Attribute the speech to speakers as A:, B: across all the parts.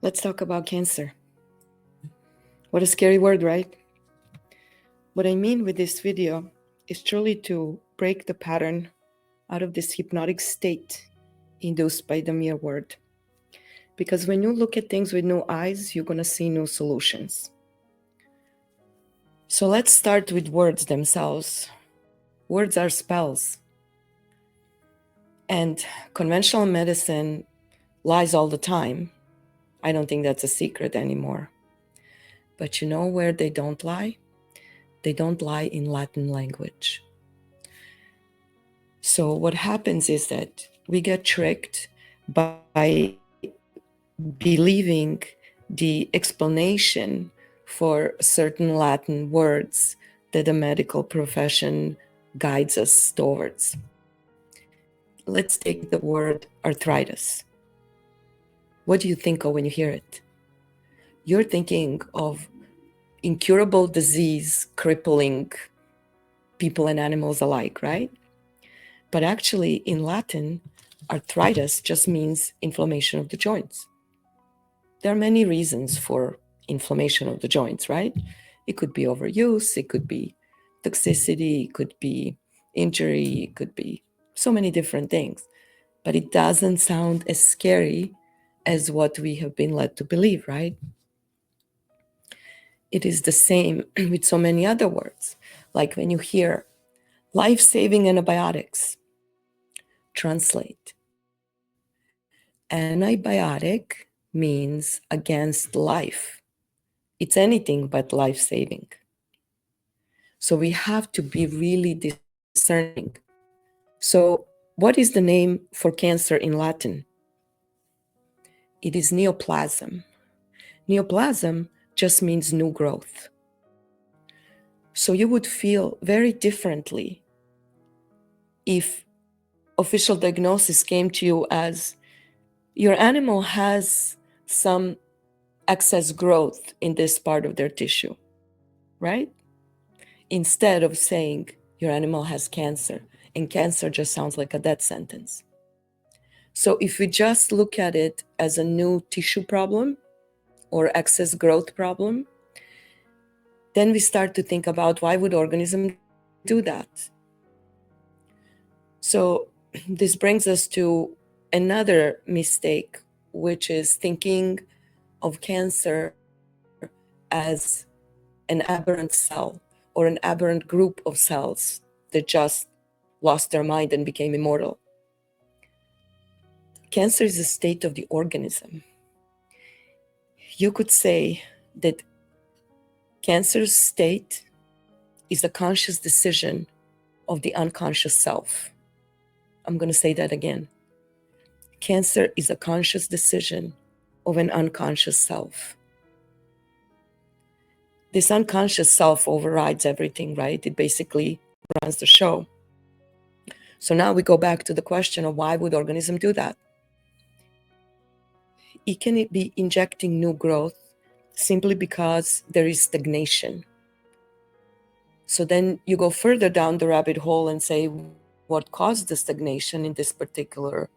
A: Let's talk about cancer. What a scary word, right? What I mean with this video is truly to break the pattern out of this hypnotic state induced by the mere word. Because when you look at things with new eyes, you're going to see new solutions. So let's start with words themselves. Words are spells. And conventional medicine lies all the time. I don't think that's a secret anymore. But you know where they don't lie? They don't lie in Latin language. So what happens is that we get tricked by believing the explanation for certain Latin words that the medical profession guides us towards. Let's take the word arthritis. What do you think of when you hear it? You're thinking of incurable disease crippling people and animals alike, right? But actually, in Latin, arthritis just means inflammation of the joints. There are many reasons for inflammation of the joints, right? It could be overuse, it could be toxicity, it could be injury, it could be so many different things. But it doesn't sound as scary as what we have been led to believe, right? It is the same with so many other words. Like when you hear life-saving antibiotics, translate. Antibiotic means against life. It's anything but life-saving. So we have to be really discerning. So what is the name for cancer in Latin? It is neoplasm. Neoplasm just means new growth. So you would feel very differently if official diagnosis came to you as your animal has some excess growth in this part of their tissue, right? Instead of saying your animal has cancer, and cancer just sounds like a death sentence. So if we just look at it as a new tissue problem or excess growth problem, then we start to think about why would organism do that? So this brings us to another mistake, which is thinking of cancer as an aberrant cell or an aberrant group of cells that just lost their mind and became immortal. Cancer is a state of the organism. You could say that cancer's state is a conscious decision of the unconscious self. I'm going to say that again. Cancer is a conscious decision of an unconscious self. This unconscious self overrides everything, right? It basically runs the show. So now we go back to the question of why would organism do that? It can be injecting new growth simply because there is stagnation. So then you go further down the rabbit hole and say, what caused the stagnation in this particular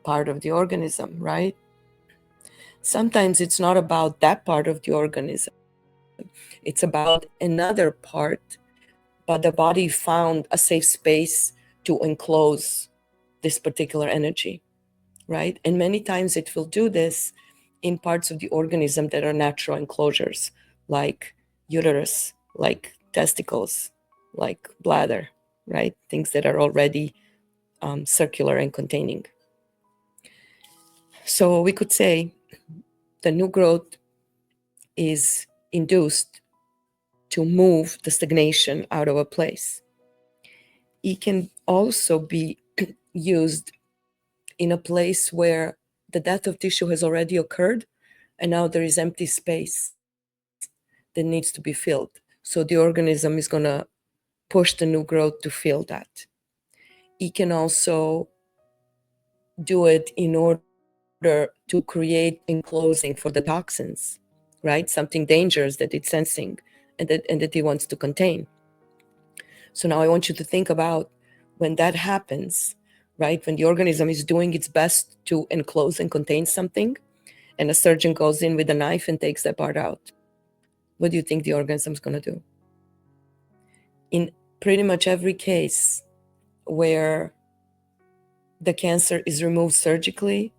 A: part of the organism, right? Sometimes it's not about that part of the organism. It's about another part, but the body found a safe space to enclose this particular energy, right? And many times it will do this in parts of the organism that are natural enclosures, like uterus, like testicles, like bladder, right? Things that are already circular and containing. So we could say the new growth is induced to move the stagnation out of a place. It can also be used in a place where the death of tissue has already occurred and now there is empty space that needs to be filled. So the organism is going to push the new growth to fill that. It can also do it in order to create enclosing for the toxins, right? Something dangerous that it's sensing and that it wants to contain. So now I want you to think about when that happens, right? When the organism is doing its best to enclose and contain something, and a surgeon goes in with a knife and takes that part out, what do you think the organism's going to do? In pretty much every case where the cancer is removed surgically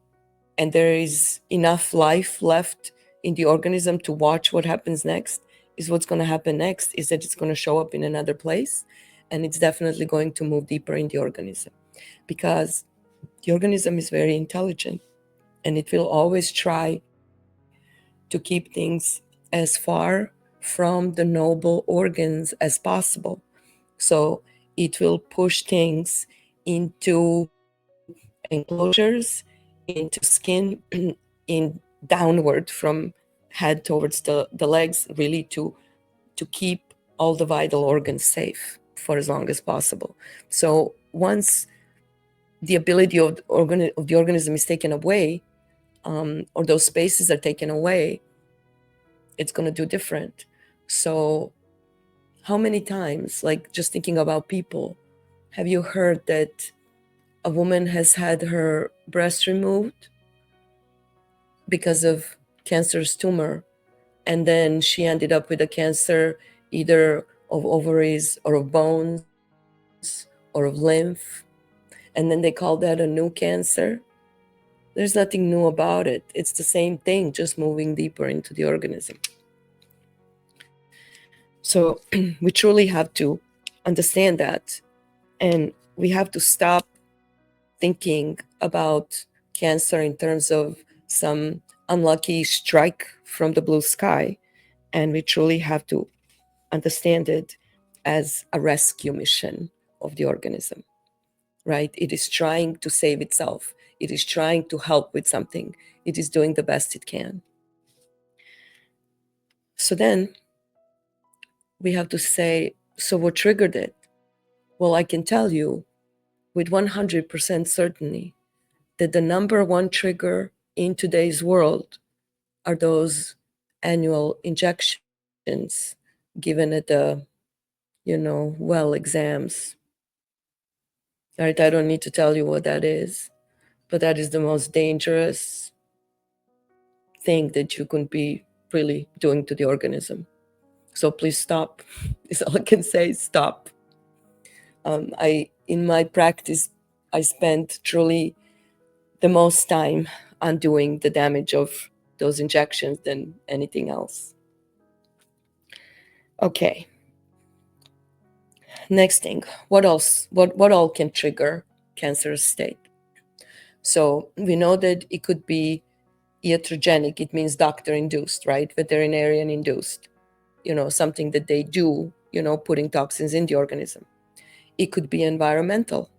A: and there is enough life left in the organism to watch what happens next, is what's going to happen next is that it's going to show up in another place, and it's definitely going to move deeper in the organism, because the organism is very intelligent and it will always try to keep things as far from the noble organs as possible. So it will push things into enclosures, into skin, in downward from head towards the legs, really to keep all the vital organs safe for as long as possible. So once the ability of the organism is taken away, or those spaces are taken away, it's going to do different. So how many times, like just thinking about people, have you heard that a woman has had her breast removed because of cancerous tumor, and then she ended up with a cancer either of ovaries or of bones or of lymph, and then they call that a new cancer? There's nothing new about it. It's the same thing, just moving deeper into the organism. So we truly have to understand that, and we have to stop thinking about cancer in terms of some unlucky strike from the blue sky, and we truly have to understand it as a rescue mission of the organism, right? It is trying to save itself. It is trying to help with something. It is doing the best it can. So then we have to say, so what triggered it? Well, I can tell you with 100% certainty that the number one trigger in today's world are those annual injections given at the, well exams. All right, I don't need to tell you what that is, but that is the most dangerous thing that you can be really doing to the organism. So please stop. Is all I can say. Stop. In my practice, I spent truly the most time undoing the damage of those injections than anything else. Okay. Next thing, what else? What all can trigger cancerous state? So we know that it could be iatrogenic. It means doctor-induced, right? Veterinarian-induced. Something that they do, putting toxins in the organism. It could be environmental,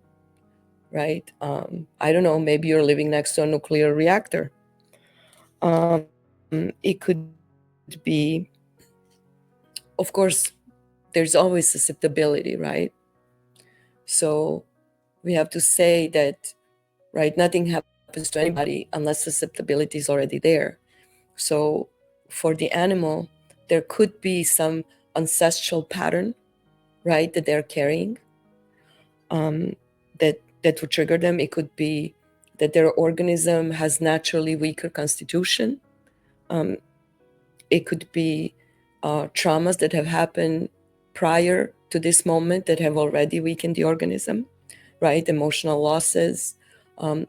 A: right? I don't know, maybe you're living next to a nuclear reactor. It could be, of course, there's always susceptibility, right? So we have to say that, right, nothing happens to anybody unless susceptibility is already there. So for the animal, there could be some ancestral pattern, right, that they're carrying, that would trigger them. It could be that their organism has naturally weaker constitution. It could be traumas that have happened prior to this moment that have already weakened the organism, right? Emotional losses,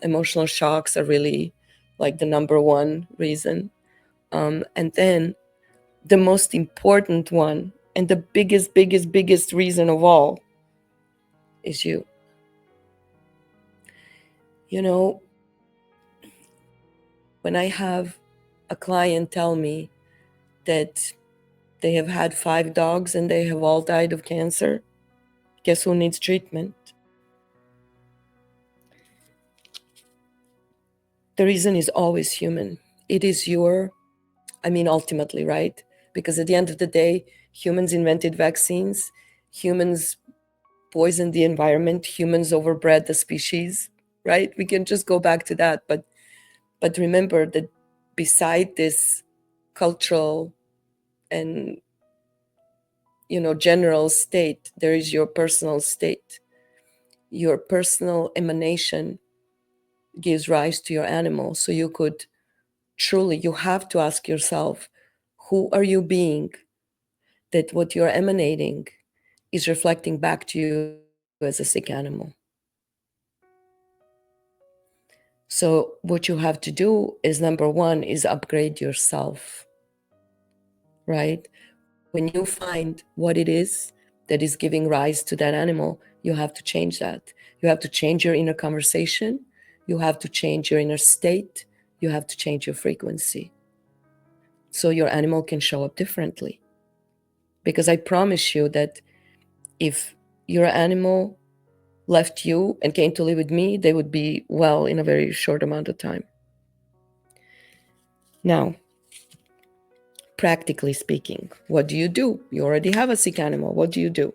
A: emotional shocks are really like the number one reason. And then the most important one and the biggest reason of all is you. When I have a client tell me that they have had 5 dogs and they have all died of cancer, guess who needs treatment? The reason is always human. It is ultimately, right? Because at the end of the day, humans invented vaccines, humans poisoned the environment, humans overbred the species, right? We can just go back to that. But remember that beside this cultural and general state, there is your personal state. Your personal emanation gives rise to your animal. So you could truly, you have to ask yourself, who are you being that what you're emanating is reflecting back to you as a sick animal? So what you have to do is, number one, is upgrade yourself, right? When you find what it is that is giving rise to that animal, you have to change that. You have to change your inner conversation. You have to change your inner state. You have to change your frequency so your animal can show up differently. Because I promise you that if your animal left you and came to live with me, they would be well in a very short amount of time. Now, practically speaking, what do? You already have a sick animal. What do you do?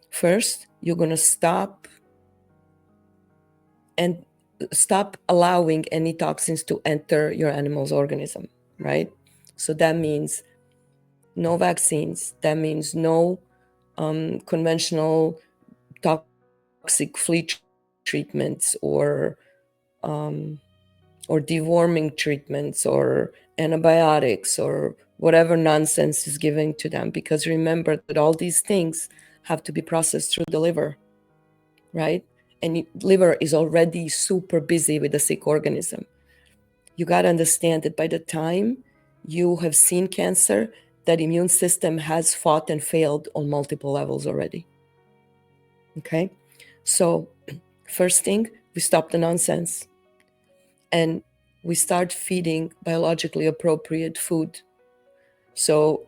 A: First, you're going to stop allowing any toxins to enter your animal's organism, right? So that means no vaccines. That means no conventional toxic flea treatments or deworming treatments or antibiotics or whatever nonsense is given to them. Because remember that all these things have to be processed through the liver, right? And liver is already super busy with a sick organism. You got to understand that by the time you have seen cancer, that immune system has fought and failed on multiple levels already. Okay? So first thing, we stop the nonsense and we start feeding biologically appropriate food. So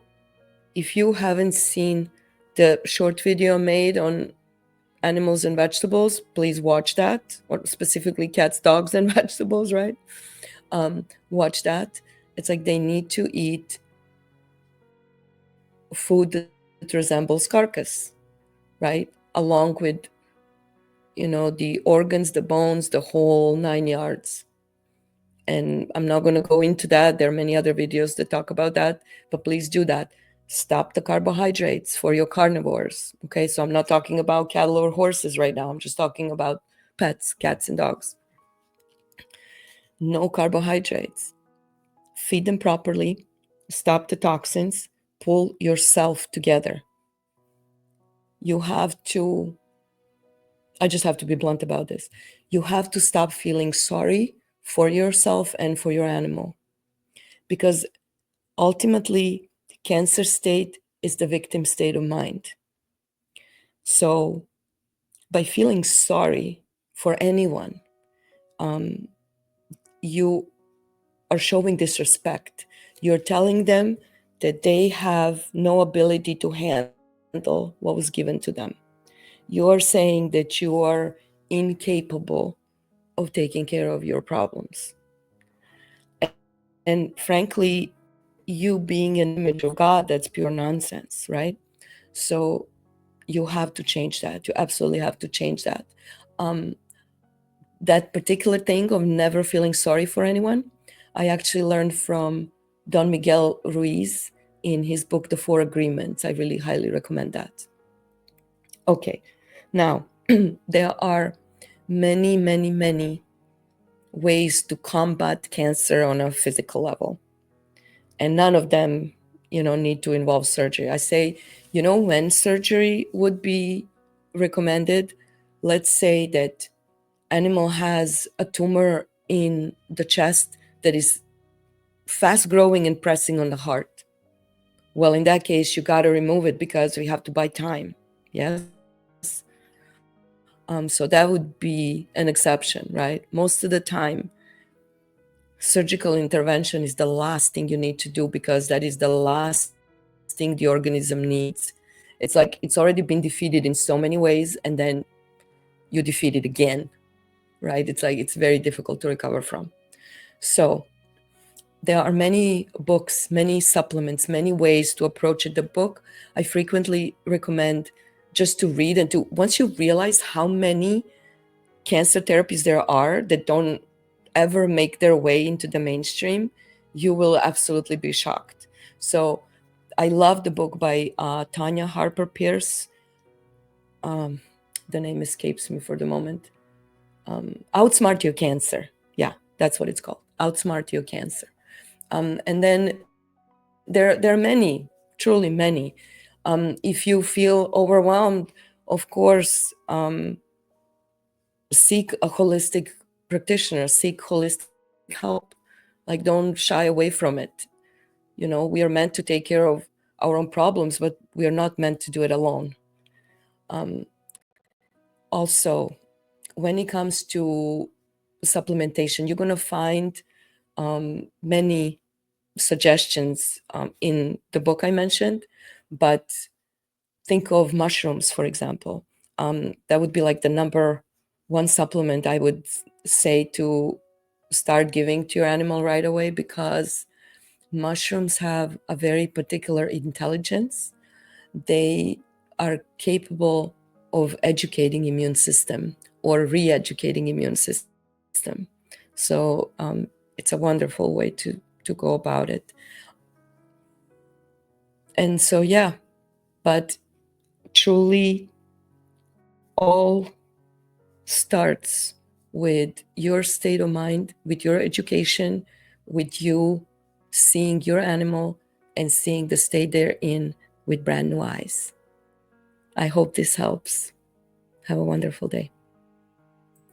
A: if you haven't seen the short video made on animals and vegetables, please watch that, or specifically cats, dogs, and vegetables, right? Watch that. It's like they need to eat food that resembles carcass, right? Along with, the organs, the bones, the whole 9 yards. And I'm not going to go into that. There are many other videos that talk about that, but please do that. Stop the carbohydrates for your carnivores. Okay, so I'm not talking about cattle or horses right now. I'm just talking about pets, cats and dogs. No carbohydrates. Feed them properly. Stop the toxins. Pull yourself together. I just have to be blunt about this. You have to stop feeling sorry for yourself and for your animal. Because ultimately, the cancer state is the victim state of mind. So by feeling sorry for anyone, you are showing disrespect. You're telling them that they have no ability to handle what was given to them. You're saying that you are incapable of taking care of your problems. And frankly, you being an image of God, that's pure nonsense, right? So you have to change that. You absolutely have to change that. That particular thing of never feeling sorry for anyone, I actually learned from Don Miguel Ruiz in his book, The Four Agreements. I really highly recommend that. Okay, now there are many, many, many ways to combat cancer on a physical level. And none of them, need to involve surgery. I say, when surgery would be recommended, let's say that animal has a tumor in the chest that is fast growing and pressing on the heart. Well, in that case, you got to remove it because we have to buy time. Yes. So that would be an exception, right? Most of the time, surgical intervention is the last thing you need to do because that is the last thing the organism needs. It's like it's already been defeated in so many ways, and then you defeat it again, right? It's like it's very difficult to recover from. So there are many books, many supplements, many ways to approach it. The book I frequently recommend just to read and to, once you realize how many cancer therapies there are that don't ever make their way into the mainstream, you will absolutely be shocked. So I love the book by Tanya Harper Pierce. The name escapes me for the moment. Outsmart Your Cancer. Yeah, that's what it's called. outsmart your cancer. And then there are many, truly many. If you feel overwhelmed, of course, seek a holistic practitioner, seek holistic help. Like, don't shy away from it. We are meant to take care of our own problems, but we are not meant to do it alone. Also, when it comes to supplementation, you're going to find many suggestions in the book I mentioned, but think of mushrooms, for example. That would be like the number one supplement I would say to start giving to your animal right away, because mushrooms have a very particular intelligence. They are capable of educating immune system or re-educating immune system. So it's a wonderful way to go about it. And so, yeah, but truly all starts with your state of mind, with your education, with you seeing your animal and seeing the state they're in with brand new eyes. I hope this helps. Have a wonderful day.